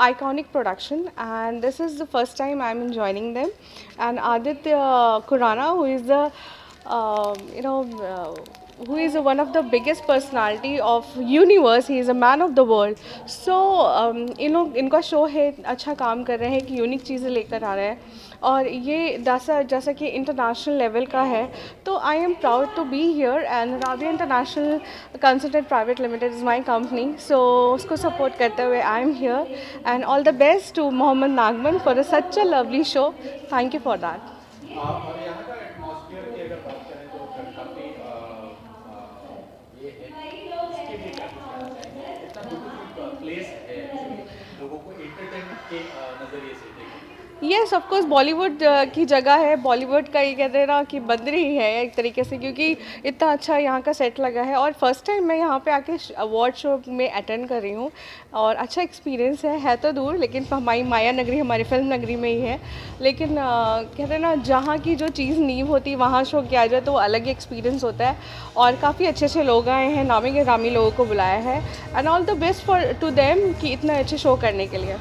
iconic production, and this is the first time I'm joining them. And Aditya Khurana, who is the you know who is one of the biggest personality of universe. He is a man of the world. So इनका show है, अच्छा काम कर रहे हैं कि unique चीज़ें लेकर आ रहे हैं, और ये जैसा जैसा कि इंटरनेशनल लेवल का है, तो I am proud to be here. And Rabia international consultant private limited is my company, so उसको सपोर्ट करते हुए I am here. And all the best to Mohammad Nagman for such a lovely show. Thank you for that. और यहाँ का atmosphere की अगर बात करें तो काफ़ी ये है, इसके लिए क्या कुछ कहना चाहेंगे? इतना ब्यूटीफुल प्लेस है, लोगों को एंटरटेनमेंट के नज़रिए से देखें. येस, ऑफ कोर्स बॉलीवुड की जगह है. बॉलीवुड का ये कहते हैं ना कि बंदरी है एक तरीके से, क्योंकि इतना अच्छा यहाँ का सेट लगा है. और फर्स्ट टाइम मैं यहाँ पे आके अवार्ड शो में अटेंड कर रही हूँ, और अच्छा एक्सपीरियंस है तो दूर, लेकिन हमारी माया नगरी, हमारी फिल्म नगरी में ही है. लेकिन कहते हैं ना, जहाँ की जो चीज़ नींव होती है वहाँ शो किया जाए तो अलग ही एक्सपीरियंस होता है. और काफ़ी अच्छे अच्छे लोग आए हैं, नामी गिरामी लोगों को बुलाया है. And all the best for to them कि इतना अच्छे शो करने के लिए.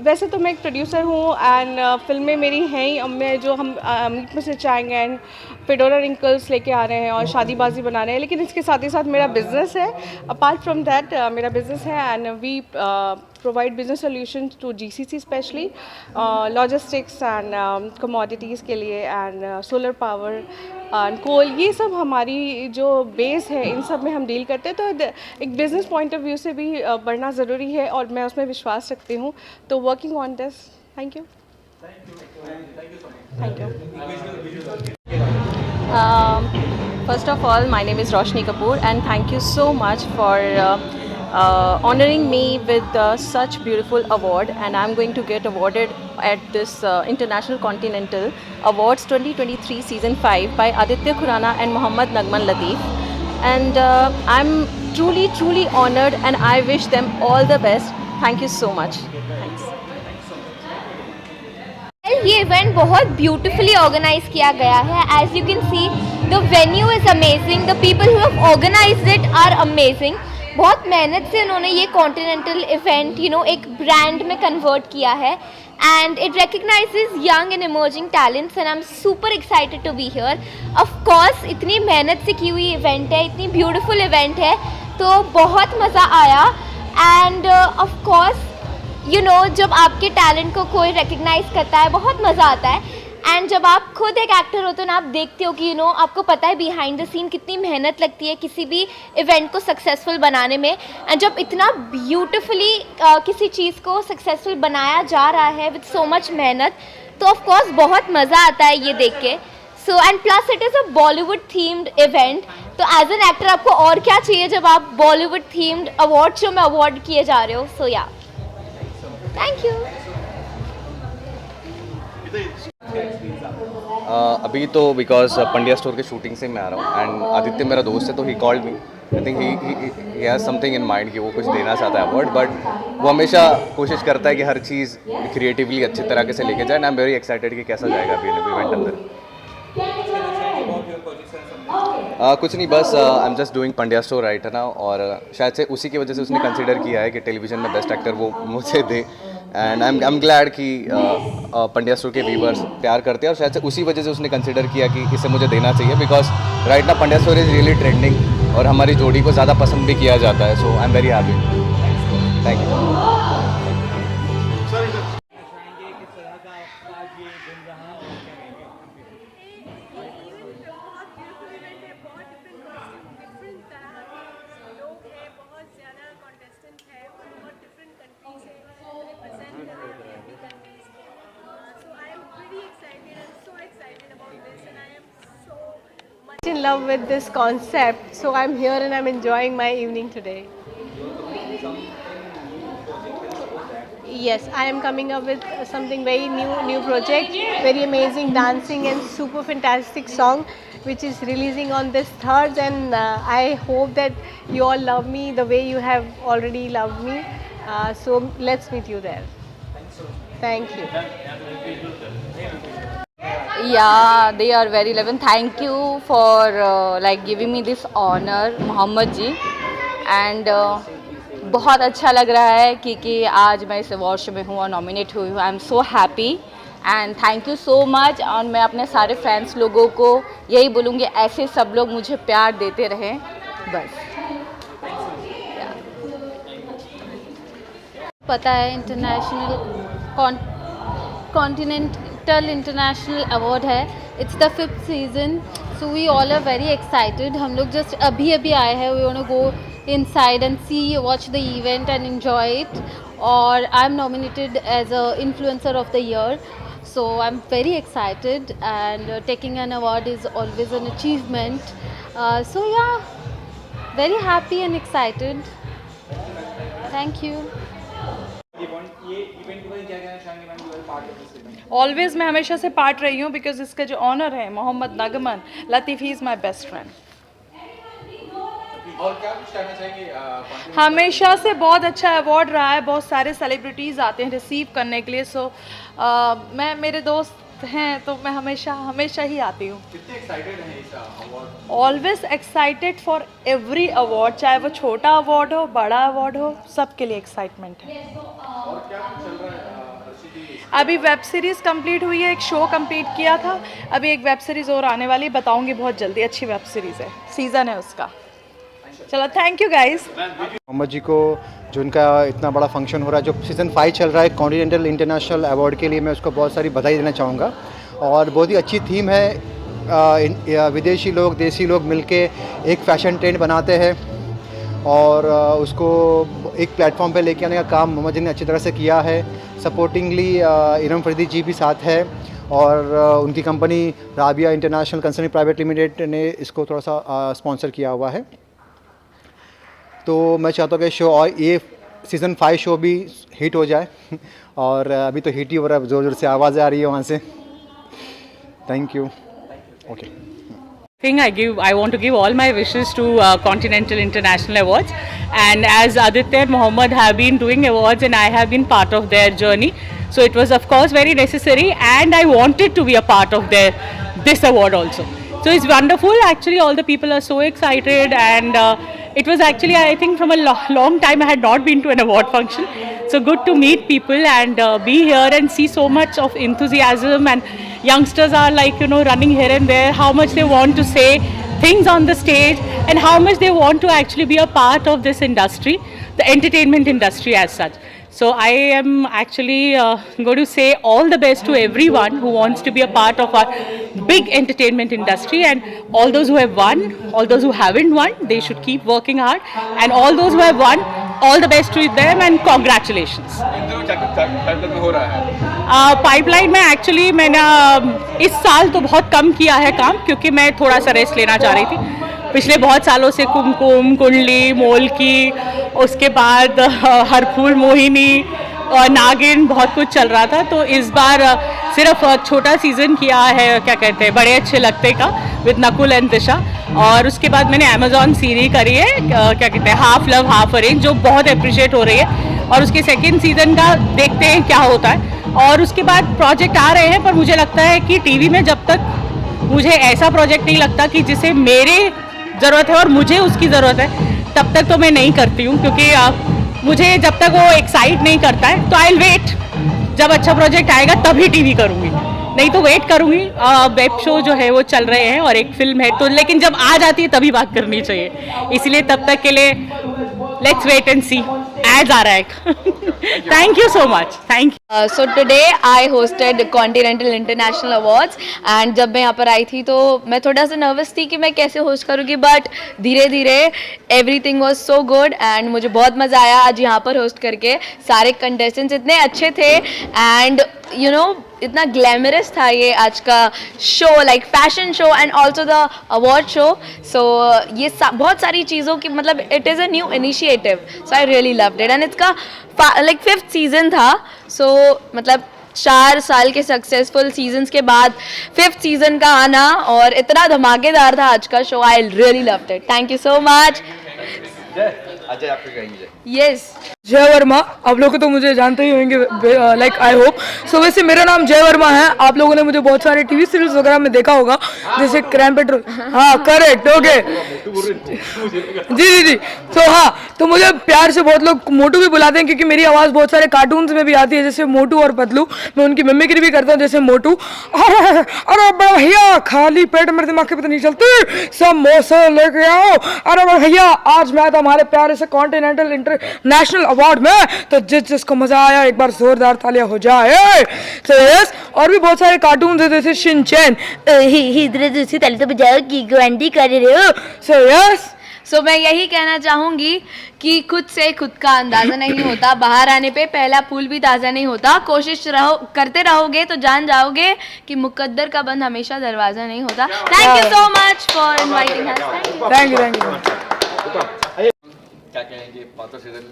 वैसे तो मैं एक प्रोड्यूसर हूँ, एंड फिल्में मेरी हैं ही. अब मैं जो हम मीट में से चाहेंगे एंड पेडोरा रिंकल्स लेके आ रहे हैं और शादीबाजी बना रहे हैं, लेकिन इसके साथ ही साथ मेरा बिज़नेस है. अपार्ट फ्रॉम दैट मेरा बिज़नेस है, and we provide business solutions to GCC especially, logistics and commodities के लिए, and solar power and coal. ये सब हमारी जो बेस है, इन सब में हम डील करते हैं. तो एक बिज़नेस पॉइंट ऑफ व्यू से भी बढ़ना ज़रूरी है, और मैं उसमें विश्वास रखती हूँ. तो working on this. Thank you. Thank you. First of all, my name is Roshni Kapoor, and thank you so much for honoring me with such beautiful award. And I'm going to get awarded at this International Continental Awards 2023 Season 5 by Aditya Khurana and Mohammad Nagman Latif. And I'm truly honored, and I wish them all the best. Thank you so much. Thanks. ये event बहुत beautifully organise किया गया है. As you can see the venue is amazing, the people who have organised it are amazing. बहुत मेहनत से उन्होंने ये कॉन्टिनेंटल इवेंट एक ब्रांड में कन्वर्ट किया है, and it recognises young and emerging talents, and I am super excited to be here. Of course इतनी मेहनत से की हुई इवेंट है, इतनी ब्यूटिफुल इवेंट है, तो बहुत मज़ा आया. एंड ऑफ कोर्स जब आपके टैलेंट को कोई रिकग्नाइज करता है बहुत मज़ा आता है. एंड जब आप खुद एक एक्टर होते हो ना, आप देखते हो कि आपको पता है बिहाइंड द सीन कितनी मेहनत लगती है किसी भी इवेंट को सक्सेसफुल बनाने में. एंड जब इतना ब्यूटिफुली किसी चीज़ को सक्सेसफुल बनाया जा रहा है विद सो मच मेहनत, तो ऑफ कोर्स बहुत मज़ा आता है ये देख के. So and plus it is a Bollywood themed event, तो एज एन एक्टर आपको और क्या चाहिए जब आप बॉलीवुड थीम्ड अवार्ड शो में अवार्ड किए जा रहे हो. सो या थैंक यू. अभी तो बिकॉज पंड्या स्टोर के शूटिंग से मैं आ रहा हूँ, एंड आदित्य मेरा दोस्त है, तो he called me. I think he has something in mind कि वो कुछ देना चाहता है अवार्ड, बट वो हमेशा कोशिश करता है कि हर चीज़ क्रिएटिवली अच्छी तरह से लेके जाए. And I am very excited कि कैसा जाएगा अभी इवेंट अंदर. कुछ नहीं, बस I am just doing Pandya store right है ना, और शायद से उसी की वजह से उसने कंसिडर किया है कि टेलीविज़न में बेस्ट एक्टर वो मुझे दे. एंड आई एम ग्लैड कि पंड्या स्टोर के व्यूवर्स प्यार करते हैं, और शायद से उसी वजह से उसने कंसिडर किया कि इसे मुझे देना चाहिए. बिकॉज राइट ना Pandya store is really trending, और हमारी जोड़ी को ज़्यादा पसंद भी किया जाता है. So I am very happy. Thank you. In love with this concept, so I'm here and I'm enjoying my evening today. Yes, I am coming up with something very new project, very amazing dancing and super fantastic song which is releasing on this 3rd, and I hope that you all love me the way you have already loved me. So let's meet you there. Thank you. Yeah, they are very loving. Thank you for like giving me this honor, Mohammed ji. And बहुत अच्छा लग रहा है कि आज मैं इस award show में हूँ और नॉमिनेट हुई हूँ. I am so happy and thank you so much. और मैं अपने सारे फ्रेंड्स लोगों को यही बोलूँगी, ऐसे सब लोग मुझे प्यार देते रहें बस. पता है इंटरनेशनल कॉन्टिनेंटल इंटरनेशनल अवार्ड है. It's the 5th season, so we all are very excited. हम लोग जस्ट अभी आए हैं. We want to go inside and see, watch the event and enjoy it. Or I'm nominated as a influencer of the year, so I'm very excited, and taking an award is always an achievement. So yeah, very happy and excited. Thank you. Always मैं हमेशा से part रही हूँ because इसका जो owner है Mohammad Nagman Latif, he is my best friend. और क्या कुछ कहना चाहेंगे? हमेशा से बहुत अच्छा अवार्ड रहा है. बहुत सारे सेलिब्रिटीज़ आते हैं रिसीव करने के लिए. सो मैं, मेरे दोस्त हैं तो मैं हमेशा ही आती हूँ. कितने एक्साइटेड हैं इस award? Always excited for every award, चाहे वो छोटा अवार्ड हो बड़ा अवार्ड हो, सबके लिए एक्साइटमेंट है. और क्या कुछ चल रहा है रशीदी? अभी वेब सीरीज़ कंप्लीट हुई है, एक शो कंप्लीट किया था, अभी एक वेब सीरीज़ और आने वाली, बताऊंगी बहुत जल्दी. अच्छी वेब सीरीज़ है, सीज़न है उसका. चलो थैंक यू गाइस. मोहम्मद जी को जो उनका इतना बड़ा फंक्शन हो रहा है, जो सीज़न 5 चल रहा है कॉन्टिनेंटल इंटरनेशनल अवार्ड के लिए, मैं उसको बहुत सारी बधाई देना चाहूँगा. और बहुत ही अच्छी थीम है. विदेशी लोग देसी लोग मिलके एक फ़ैशन ट्रेंड बनाते हैं और उसको एक प्लेटफॉर्म पे लेके आने का काम मोहम्मद जी ने अच्छी तरह से किया है. सपोर्टिंगली इरम फरीदी जी भी साथ है और उनकी company Rabia international concern private limited ने इसको थोड़ा सा स्पॉन्सर किया हुआ है. तो मैं चाहता हूँ कि शो और ये सीज़न 5 शो भी हिट हो जाए. और अभी तो हिट ही हो रहा है, ज़ोर ज़ोर से आवाज़ें आ रही है वहाँ से. Thank you. Okay. I want to give all my wishes to Continental International Awards, and as Aditya and Mohammed have been doing awards and I have been part of their journey, so it was of course very necessary, and I wanted to be a part of this award also. So it's wonderful. Actually, all the people are so excited, and it was actually, I think, from a long time I had not been to an award function. So good to meet people and be here and see so much of enthusiasm, and youngsters are like, running here and there, how much they want to say things on the stage and how much they want to actually be a part of this industry, the entertainment industry as such. So I am actually going to say all the best to everyone who wants to be a part of our big entertainment industry, and all those who have won, all those who haven't won, they should keep working hard, and all those who have won, all the best to them and congratulations. Pipeline में हो रहा है? Pipeline में actually मैंने इस साल तो बहुत कम किया है काम, क्योंकि मैं थोड़ा सा रेस्ट लेना चाह रही थी. पिछले बहुत सालों से कुमकुम, कुंडली, मोलकी, उसके बाद हरफूल मोहिनी, नागिन, बहुत कुछ चल रहा था. तो इस बार सिर्फ छोटा सीज़न किया है, क्या कहते हैं, बड़े अच्छे लगते का, विद नकुल एंड दिशा. और उसके बाद मैंने अमेजॉन सीरीज करी है, क्या कहते हैं, हाफ लव हाफ अरेंज, जो बहुत अप्रिशिएट हो रही है. और उसके सेकेंड सीज़न का देखते हैं क्या होता है. और उसके बाद प्रोजेक्ट आ रहे हैं, पर मुझे लगता है कि टीवी में जब तक मुझे ऐसा प्रोजेक्ट नहीं लगता कि जिसे मेरे ज़रूरत है और मुझे उसकी ज़रूरत है, तब तक तो मैं नहीं करती हूँ. क्योंकि मुझे जब तक वो एक्साइट नहीं करता है तो आई विल वेट. जब अच्छा प्रोजेक्ट आएगा तभी टीवी करूँगी, नहीं तो वेट करूँगी. वेब शो जो है वो चल रहे हैं और एक फिल्म है, तो लेकिन जब आ जाती है तभी बात करनी चाहिए. इसलिए तब तक के लिए let's wait and see. Ads आ रहा है. Thank you so much. Thank you. So today I hosted Continental International Awards, and जब मैं यहाँ पर आई थी तो मैं थोड़ा सा नर्वस थी कि मैं कैसे होस्ट करूँगी, बट धीरे धीरे everything was so good and मुझे बहुत मज़ा आया आज यहाँ पर होस्ट करके. सारे कंटेस्टेंट्स इतने अच्छे थे एंड इतना ग्लैमरस था ये आज का show, like fashion show and also the award show. So ये बहुत सारी चीज़ों की, मतलब it is a new initiative, so I really loved it. And इसका लाइक 5th सीज़न था. सो मतलब 4 साल के सक्सेसफुल सीजन्स के बाद 5th सीज़न का आना और इतना धमाकेदार था आज का show. I really loved it. Thank you so much. Ajay आपके कहेंगे यस जय वर्मा, आप लोग तो मुझे जानते ही होंगे, लाइक आई होप सो। वैसे मेरा नाम जय वर्मा है, आप लोगों ने मुझे बहुत सारे टीवी सीरियल्स वगैरह में देखा होगा, जैसे क्राइम पेट्रोल, हाँ करेक्ट, ओके जी जी जी। तो हाँ, तो मुझे प्यार से बहुत लोग मोटू भी बुलाते हैं, क्योंकि मेरी आवाज़ बहुत सारे कार्टून्स में भी आती है, जैसे मोटू और पतलू। मैं उनकी मिमिक्री भी करता हूँ, जैसे मोटू, अरे भैया खाली पेट मेरे दिमाग के पता नहीं चलती, समोसे लेके आओ। अरे भैया आज मैं तो हमारे प्यारे से कॉन्टिनेंटल इंटरनेशनल अवार्ड में, तो जिसको मजा आया एक बार जोरदार तालियां हो जाए। तो यस, और भी बहुत सारे कार्टून है, जैसे शिनचैन, दूसरी ताली तो बजाओ की गुआंडी कर रहे हो। सो यस, सो मैं यही कहना चाहूँगी कि खुद से खुद का अंदाज़ा नहीं होता, बाहर आने पे पहला फूल भी ताज़ा नहीं होता। कोशिश करते रहोगे तो जान जाओगे कि मुकद्दर का बंद हमेशा दरवाज़ा नहीं होता। Thank you so much for inviting us. Thank you. क्या कहेंगे पांचवा सीजन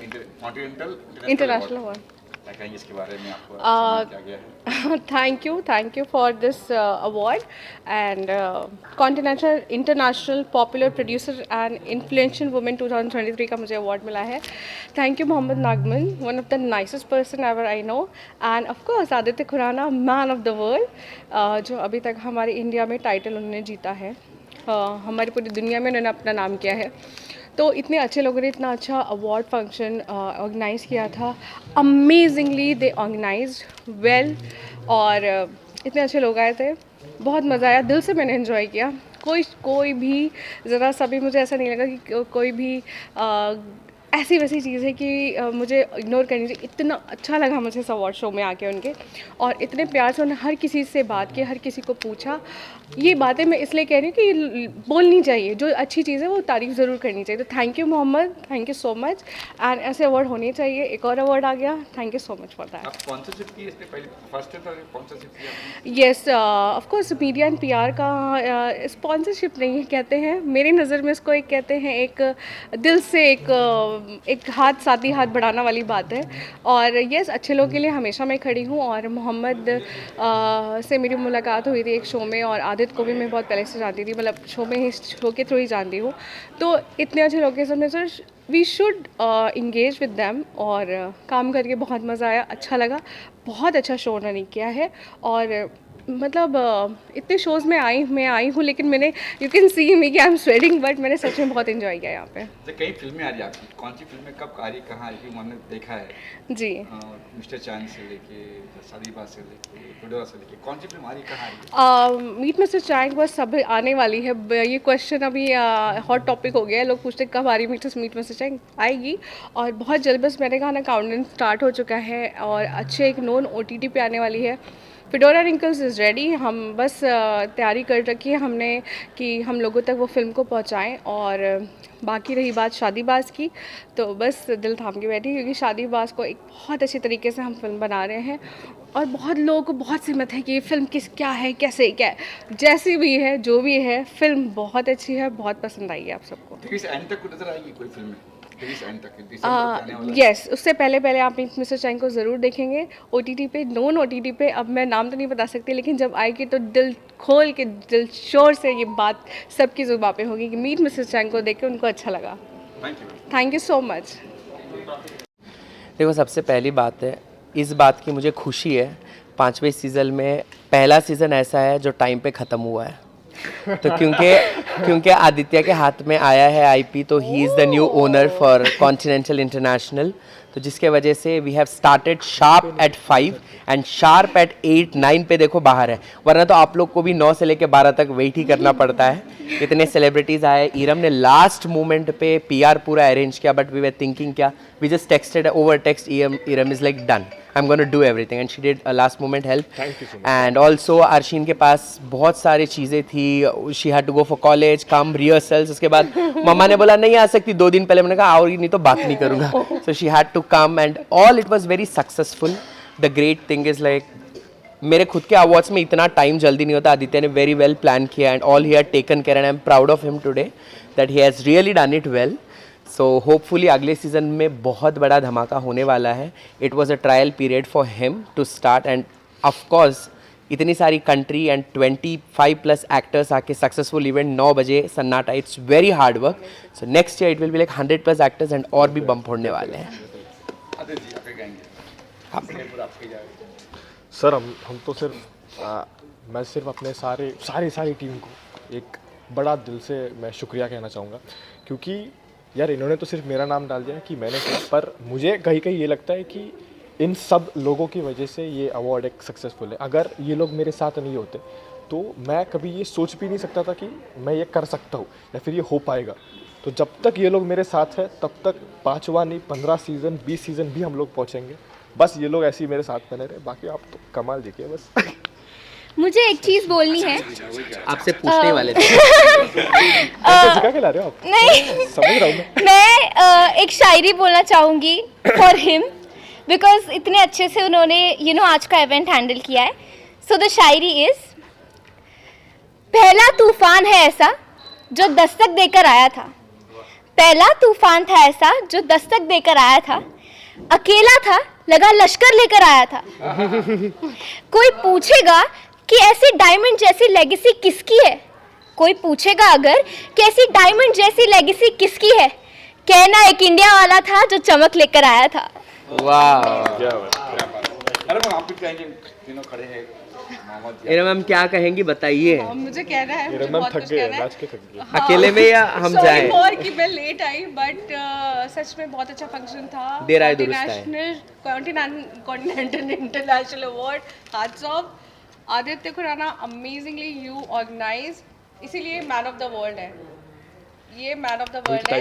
कॉन्टिनेंटल इंटरनेशनल अवार्ड। क्या कहेंगे इसके बारे में, आपको क्या गया है? thank you for this award, and Continental International Popular Producer and Influential Woman 2023 का मुझे award मिला है। Thank you Mohammad नागमन, one of the nicest person ever I know, and of course Aditya Khurana, man of the world, जो अभी तक हमारे India में title उन्होंने जीता है, हमारी पूरी दुनिया में उन्होंने अपना नाम किया है। तो इतने अच्छे लोगों ने इतना अच्छा अवार्ड फंक्शन ऑर्गेनाइज़ किया था, अमेजिंगली दे ऑर्गेनाइज्ड वेल, और इतने अच्छे लोग आए थे, बहुत मज़ा आया, दिल से मैंने एंजॉय किया। कोई भी ज़रा सा भी मुझे ऐसा नहीं लगा कि कोई भी ऐसी वैसी चीज़ है कि मुझे इग्नोर करनी चाहिए। इतना अच्छा लगा मुझे इस अवार्ड शो में आके उनके, और इतने प्यार से उन्होंने हर किसी से बात की, हर किसी को पूछा। ये बातें मैं इसलिए कह रही हूँ कि बोलनी चाहिए, जो अच्छी चीज़ है वो तारीफ़ ज़रूर करनी चाहिए। तो thank you Mohammed, thank you so much, and ऐसे अवार्ड होने चाहिए। एक और अवार्ड आ गया, thank you so much for that. Sponsorship की इसने पहले फर्स्ट था स्पॉन्सरशिप किया? Yes, of course media and PR का स्पॉन्सरशिप नहीं कहते हैं, मेरी नज़र में इसको एक कहते हैं, एक दिल से एक हाथ साथी हाथ बढ़ाना वाली बात है। और येस, अच्छे लोगों के लिए हमेशा मैं खड़ी हूँ, और मोहम्मद से मेरी मुलाकात हुई थी एक शो में, और आदित्य को भी मैं बहुत पहले से जानती थी, मतलब शो के थ्रू ही जानती हूँ। तो इतने अच्छे लोग के सामने sir we should engage with them, और काम करके बहुत मज़ा आया, अच्छा लगा, बहुत अच्छा शो उन्होंने किया है। और मतलब इतने शोज़ में मैं आई हूँ, लेकिन मैंने यू कैन सी मी कि आई एम स्वेटिंग, बट मैंने सच में बहुत एंजॉय किया यहाँ पे। तो कई फिल्में आ रही है आपकी, कौन सी फिल्में कब आ रही, कहाँ आ रही, मैंने देखा है जी, मिस्टर चांद से लेके शादीबाज से लेके फिडोरा से लेके, कौन सी फिल्म आ रही, कहाँ आ रही? मीट मिस्टर चैंग बस सब आने वाली है। ये क्वेश्चन अभी हॉट टॉपिक हो गया है, लोग पूछते कब आ रही मीट मिस्टर चैंग, आएगी और बहुत जल्द। बस मैंने कहा ना, काउंटडाउन स्टार्ट हो चुका है, और अच्छे एक नॉन OTT पे आने वाली है। फिडोरा रिंकल्स इज़ रेडी, हम बस तैयारी कर रखी है हमने कि हम लोगों तक वो फिल्म को पहुंचाएं। और बाकी रही बात शादीबाज की, तो बस दिल थाम के बैठी, क्योंकि शादीबाज को एक बहुत अच्छे तरीके से हम फिल्म बना रहे हैं, और बहुत लोगों को बहुत सहमत है कि ये फिल्म क्या है, कैसे क्या है, जैसी भी है, जो भी है, फिल्म बहुत अच्छी है, बहुत पसंद आई है आप सबको। एंड तक नजर आएगी कोई फिल्म? यस, उससे पहले आप मिस्टर चैंग को ज़रूर देखेंगे OTT पे, नॉन OTT पे। अब मैं नाम तो नहीं बता सकती, लेकिन जब आएगी तो दिल खोल के, दिल शोर से ये बात सबकी जुबान पे होगी कि मीट मिस्टर चैंग को देख के उनको अच्छा लगा। Thank you so much. देखो, सबसे पहली बात है, इस बात की मुझे खुशी है, 5वें सीज़न में पहला सीज़न ऐसा है जो टाइम पे ख़त्म हुआ है। तो क्योंकि आदित्य के हाथ में आया है IP, तो he is the new owner for continental international, तो जिसके वजह से we have started sharp at 5 and sharp at 8-9 पे देखो बाहर है, वरना तो आप लोग को भी 9 से लेकर 12 तक वेट ही करना पड़ता है। इतने सेलिब्रिटीज़ आए, इरम ने लास्ट मोमेंट पे PR पूरा अरेंज किया, बट वी वर थिंकिंग क्या, we just texted over text, Iram is like done, I am gonna do everything, and she did last moment help. And also Arsheen के पास बहुत सारी चीज़ें थी, she had to go for college, come rehearsals, उसके बाद मम्मा ने बोला नहीं आ सकती 2 दिन पहले, मैंने कहा आओगी नहीं तो बात नहीं करूँगा, so she had to come, and all it was very successful. The great thing is like, मेरे खुद के अवार्ड्स में इतना टाइम जल्दी नहीं होता, आदित्य ने वेरी वेल प्लान किया, and all he had taken care, and I am proud of him today that he has really done it well. So hopefully अगले सीज़न में बहुत बड़ा धमाका होने वाला है। It was a trial period for him to start, and of course इतनी सारी कंट्री एंड 25+ एक्टर्स आके सक्सेसफुल इवेंट 9 बजे सन्नाटा, it's very hard work. So next year it will be like 100+ actors and और भी बम फोड़ने वाले हैं. सर हम तो सिर्फ मैं सिर्फ अपने सारी टीम को एक बड़ा दिल से मैं शुक्रिया कहना चाहूँगा, क्योंकि यार इन्होंने तो सिर्फ मेरा नाम डाल दिया कि मैंने किया, पर मुझे कहीं कहीं ये लगता है कि इन सब लोगों की वजह से ये अवार्ड एक सक्सेसफुल है. अगर ये लोग मेरे साथ नहीं होते तो मैं कभी ये सोच भी नहीं सकता था कि मैं ये कर सकता हूँ या फिर ये हो पाएगा. तो जब तक ये लोग मेरे साथ हैं तब तक 5वां नहीं 15 सीज़न 20 सीज़न भी हम लोग पहुँचेंगे. बस ये लोग ऐसे ही मेरे साथ बने रहे, बाकी आप तो कमाल देखिए बस. मुझे एक चीज़ बोलनी है. आपसे पूछने वाले थे. सिखा के ला रहे हो आप? नहीं, समझ रहा हूँ मैं एक शायरी बोलना चाहूँगी फॉर हिम, बिकॉज इतने अच्छे से उन्होंने आज का इवेंट हैंडल किया है. सो द शायरी इज, पहला तूफान है ऐसा जो दस्तक देकर आया था, पहला तूफान था ऐसा जो दस्तक देकर आया था, अकेला था लगा लश्कर लेकर आया था. कोई पूछेगा कि ऐसी डायमंड जैसी लेगेसी किसकी है, कोई पूछेगा अगर कि ऐसी डायमंड जैसी लेगेसी किसकी है, कहना एक इंडिया वाला था जो चमक लेकर आया था. वाह. अरे मैम आप भी कहेंगे, तीनों खड़े हैं. इरा मैम क्या कहेंगी बताइए. मुझे कहना है, मेरे मैम थक गए, नाच के थक गए. अकेले में या हम जाएं? सॉरी कि मैं लेट आई, बट सच में बहुत अच्छा फंक्शन था. देर आए दुरुस्त आए. Continental international award, hats off. Aditya Khurana, amazingly you organise, इसीलिए मैन ऑफ द वर्ल्ड है. ये मैन ऑफ द वर्ल्ड है.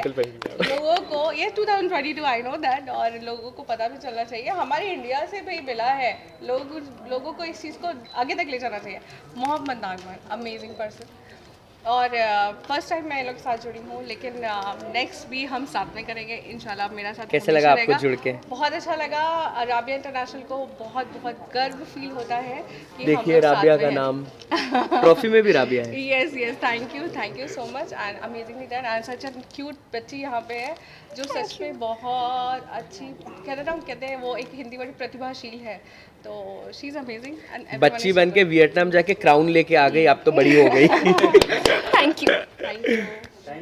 लोगों को ये 2022 आई नो दैट, और लोगों को पता भी चलना चाहिए, हमारे इंडिया से भी मिला है. लोगों को इस चीज़ को आगे तक ले जाना चाहिए. Mohammed Nagman, amazing person. और फर्स्ट टाइम मैं इन लोग के साथ जुड़ी हूँ, लेकिन नेक्स्ट भी हम साथ में करेंगे इंशाल्लाह. मेरा साथ कैसे लगा आपको जुड़ के? बहुत अच्छा लगा. राबिया इंटरनेशनल को बहुत बहुत गर्व फील होता है कि देखिए राबिया का नाम ट्रॉफी में भी राबिया है. Yes yes, thank you so much and amazingly done. And such a cute बच्ची यहाँ पे है जो सच में बहुत अच्छी, कहते हैं वो एक हिंदी वर्ड प्रतिभाशील है, तो शी इज़ अमेजिंग. बच्ची बन के वियतनाम जाके क्राउन लेके आ गई, अब तो बड़ी हो गई.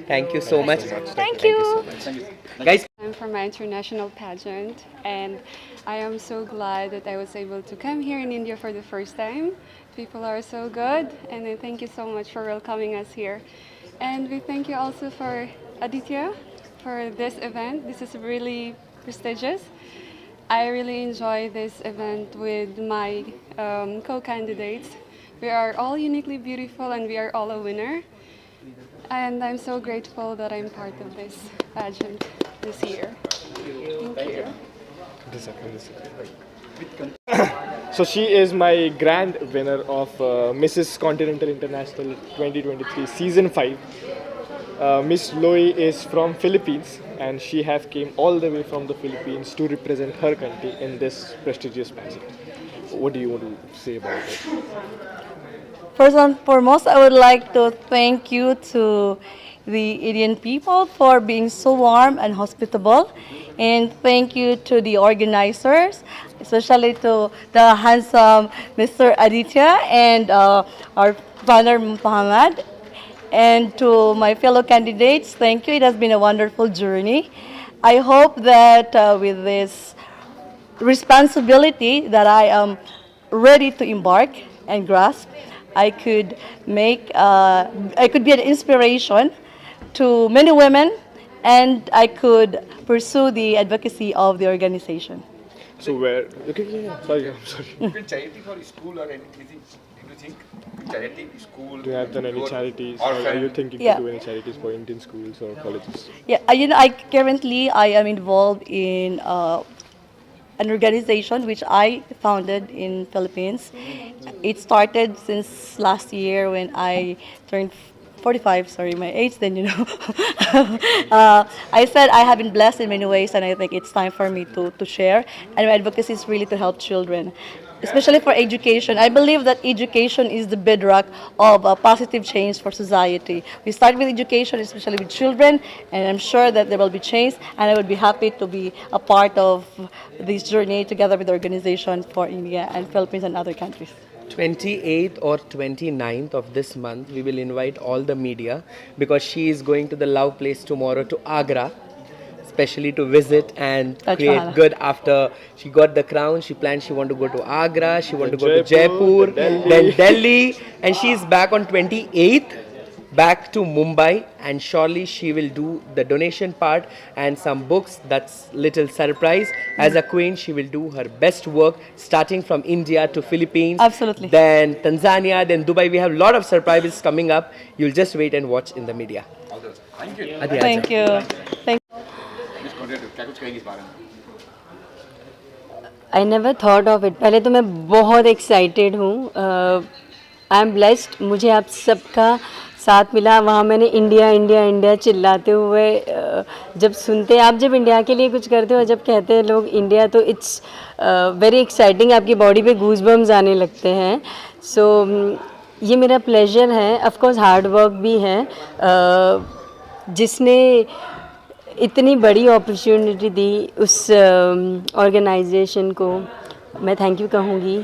Thank you so much. Thank you. Guys, I'm from my international pageant, and I am so glad that I was able to come here in India for the first time. People are so good, and I thank you so much for welcoming us here. And we thank you also for Aditya for this event. This is really prestigious. I really enjoy this event with my co-candidates. We are all uniquely beautiful, and we are all a winner. And I'm so grateful that I'm part of this pageant this year. Thank you. So she is my grand winner of Mrs. Continental International 2023 Season 5. Miss Loy is from Philippines, and she have came all the way from the Philippines to represent her country in this prestigious pageant. What do you want to say about it? First and foremost, I would like to thank you to the Indian people for being so warm and hospitable, and thank you to the organizers, especially to the handsome Mr. Aditya and our partner Muhammad, and to my fellow candidates. Thank you. It has been a wonderful journey. I hope that with this responsibility that I am ready to embark and grasp, I could be an inspiration to many women, and I could pursue the advocacy of the organization. So where? Okay, sorry, I'm sorry. Charity for school or anything? Do you think charity school? Do you have done any charities? Or are you thinking to do any charities for Indian schools or colleges? Yeah, I currently am involved in an organization which I founded in Philippines. It started since last year when I turned 45, sorry, my age then, I said I have been blessed in many ways, and I think it's time for me to share. And my advocacy is really to help children, especially for education. I believe that education is the bedrock of a positive change for society. We start with education, especially with children, and I'm sure that there will be change, and I would be happy to be a part of this journey together with the organization for India and Philippines and other countries. 28th or 29th of this month, we will invite all the media because she is going to the Love Place tomorrow to Agra, especially to visit and create good after she got the crown. She planned she want to go to Agra, she want to go to Jaipur, then Delhi, and she is back on 28th, back to Mumbai, and surely she will do the donation part and some books. That's little surprise. As a queen, she will do her best work, starting from India to Philippines, Absolutely. then Tanzania, then Dubai. We have a lot of surprises coming up. You'll just wait and watch in the media. Thank you. Thank you. Thank क्या कुछ कहेंगे इस बारे में? I never thought of it. पहले तो मैं बहुत एक्साइटेड हूँ. I am blessed. मुझे आप सबका साथ मिला. वहाँ मैंने इंडिया इंडिया इंडिया चिल्लाते हुए जब सुनते, आप जब इंडिया के लिए कुछ करते हो, जब कहते हैं लोग इंडिया, तो इट्स वेरी एक्साइटिंग. आपकी बॉडी पे गूज बम्स आने लगते हैं. सो ये मेरा प्लेजर है. ऑफ कोर्स हार्ड वर्क भी है. जिसने इतनी बड़ी अपॉर्चुनिटी दी उस ऑर्गेनाइजेशन को मैं थैंक यू कहूँगी.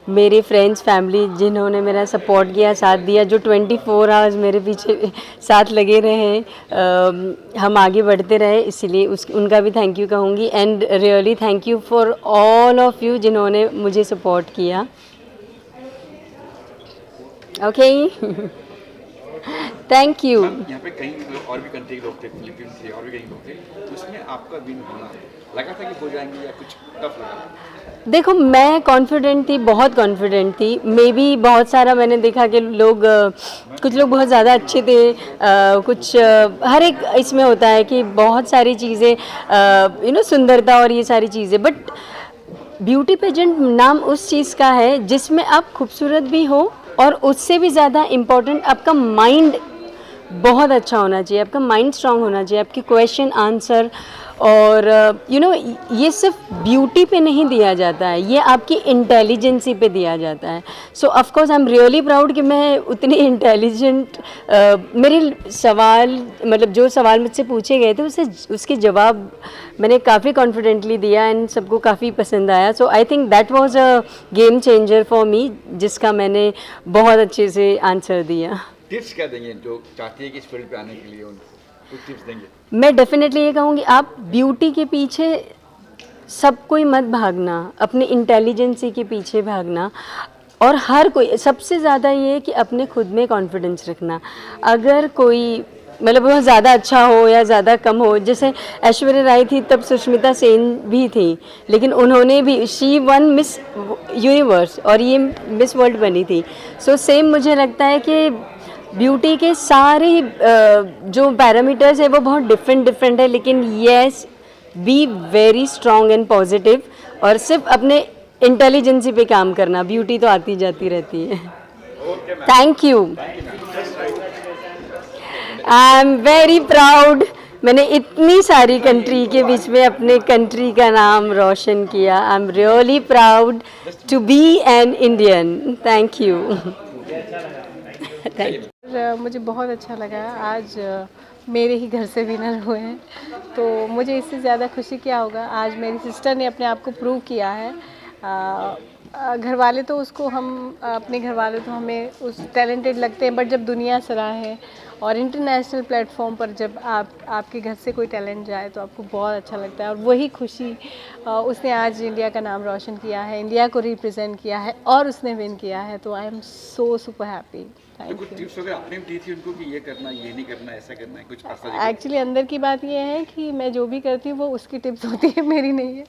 मेरे फ्रेंड्स, फैमिली जिन्होंने मेरा सपोर्ट किया, साथ दिया, जो 24 आवर्स मेरे पीछे साथ लगे रहे, हम आगे बढ़ते रहे, इसलिए उनका भी थैंक यू कहूँगी. And really thank you for all of you जिन्होंने मुझे सपोर्ट किया. Okay, thank you. यहाँ पे कहीं और भी कंट्री के लोग थे, फिलीपींस थे, और भी कहीं लोग थे, तो उसमें आपका विन होना लगा था कि हो जाएंगे या कुछ टफ लगा? देखो, मैं कॉन्फिडेंट थी, बहुत कॉन्फिडेंट थी. मे बी बहुत सारा मैंने देखा कि लोग, कुछ लोग बहुत ज़्यादा अच्छे थे, कुछ हर एक इसमें होता है कि बहुत सारी चीज़ें, सुंदरता और ये सारी चीज़ें. बट ब्यूटी पेजेंट नाम उस चीज़ का है जिसमें आप खूबसूरत भी हो, और उससे भी ज़्यादा इम्पॉर्टेंट आपका माइंड बहुत अच्छा होना चाहिए. आपका माइंड स्ट्रांग होना चाहिए. आपके क्वेश्चन आंसर, और ये सिर्फ ब्यूटी पे नहीं दिया जाता है, ये आपकी इंटेलिजेंसी पे दिया जाता है. सो of course I am really proud कि मैं उतनी इंटेलिजेंट, मेरे सवाल, मतलब जो सवाल मुझसे पूछे गए थे उसके जवाब मैंने काफ़ी कॉन्फिडेंटली दिया, एंड सबको काफ़ी पसंद आया. So I think that was a game changer for me, जिसका मैंने बहुत अच्छे से आंसर दिया. टिप्स क्या देंगे जो चाहती है कि इस फील्ड पे आने के लिए, उनको कुछ टिप्स देंगे? मैं डेफिनेटली ये कहूँगी, आप ब्यूटी के पीछे सब कोई मत भागना, अपने इंटेलिजेंसी के पीछे भागना. और हर कोई, सबसे ज़्यादा ये है कि अपने खुद में कॉन्फिडेंस रखना. अगर कोई मतलब बहुत ज़्यादा अच्छा हो या ज़्यादा कम हो, जैसे ऐश्वर्या राय थी तब सुष्मिता सेन भी थी, लेकिन उन्होंने भी, शी वन मिस यूनिवर्स और ये मिस वर्ल्ड बनी थी. सो सेम मुझे लगता है कि ब्यूटी के सारे जो पैरामीटर्स है वो बहुत डिफरेंट है, लेकिन yes, be very strong and positive, और सिर्फ अपने इंटेलिजेंसी पे काम करना. ब्यूटी तो आती जाती रहती है. Thank you. I am very proud. मैंने इतनी सारी कंट्री के बीच में अपने कंट्री का नाम रोशन किया. I am really proud to be an Indian. Thank you. मुझे बहुत अच्छा लगा. आज मेरे ही घर से विनर हुए हैं, तो मुझे इससे ज़्यादा खुशी क्या होगा. आज मेरी सिस्टर ने अपने आप को प्रूव किया है. घर वाले तो उसको, हम अपने घर वाले तो हमें उस टैलेंटेड लगते हैं, बट जब दुनिया सराहे और इंटरनेशनल प्लेटफॉर्म पर जब आपके घर से कोई टैलेंट जाए तो आपको बहुत अच्छा लगता है. और वही खुशी, उसने आज इंडिया का नाम रोशन किया है, इंडिया को रिप्रेजेंट किया है, और उसने विन किया है. तो I am so super happy. कुछ टिप्स वगैरह आपने दी थी उनको कि ये करना, ये नहीं करना, ऐसा करना है कुछ? एक्चुअली अंदर की बात ये है कि मैं जो भी करती हूँ वो उसकी टिप्स होती है, मेरी नहीं है.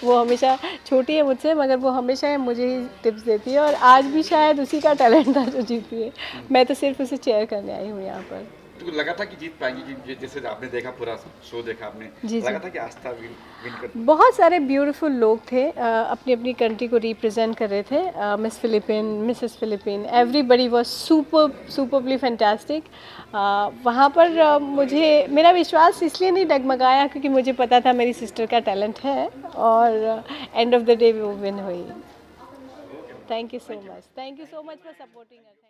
वो हमेशा छोटी है मुझसे, मगर वो हमेशा मुझे ही टिप्स देती है, और आज भी शायद उसी का टैलेंट था जो जीती है. मैं तो सिर्फ उसे चेयर करने आई हूँ यहाँ पर. तो लगा था कि जीत पाएंगी, कि जैसे आपने देखा, पूरा शो देखा आपने, लगा था कि आस्था विन कर? बहुत सारे ब्यूटीफुल लोग थे, अपनी अपनी कंट्री को रिप्रेजेंट कर रहे थे. Miss Philippine, Mrs Philippine, everybody was superly fantastic. वहाँ पर मुझे, मेरा विश्वास इसलिए नहीं डगमगाया क्योंकि मुझे पता था मेरी सिस्टर का टैलेंट है, और एंड ऑफ द डे वो विन हुई. Thank you so much. Thank you so much for supporting us.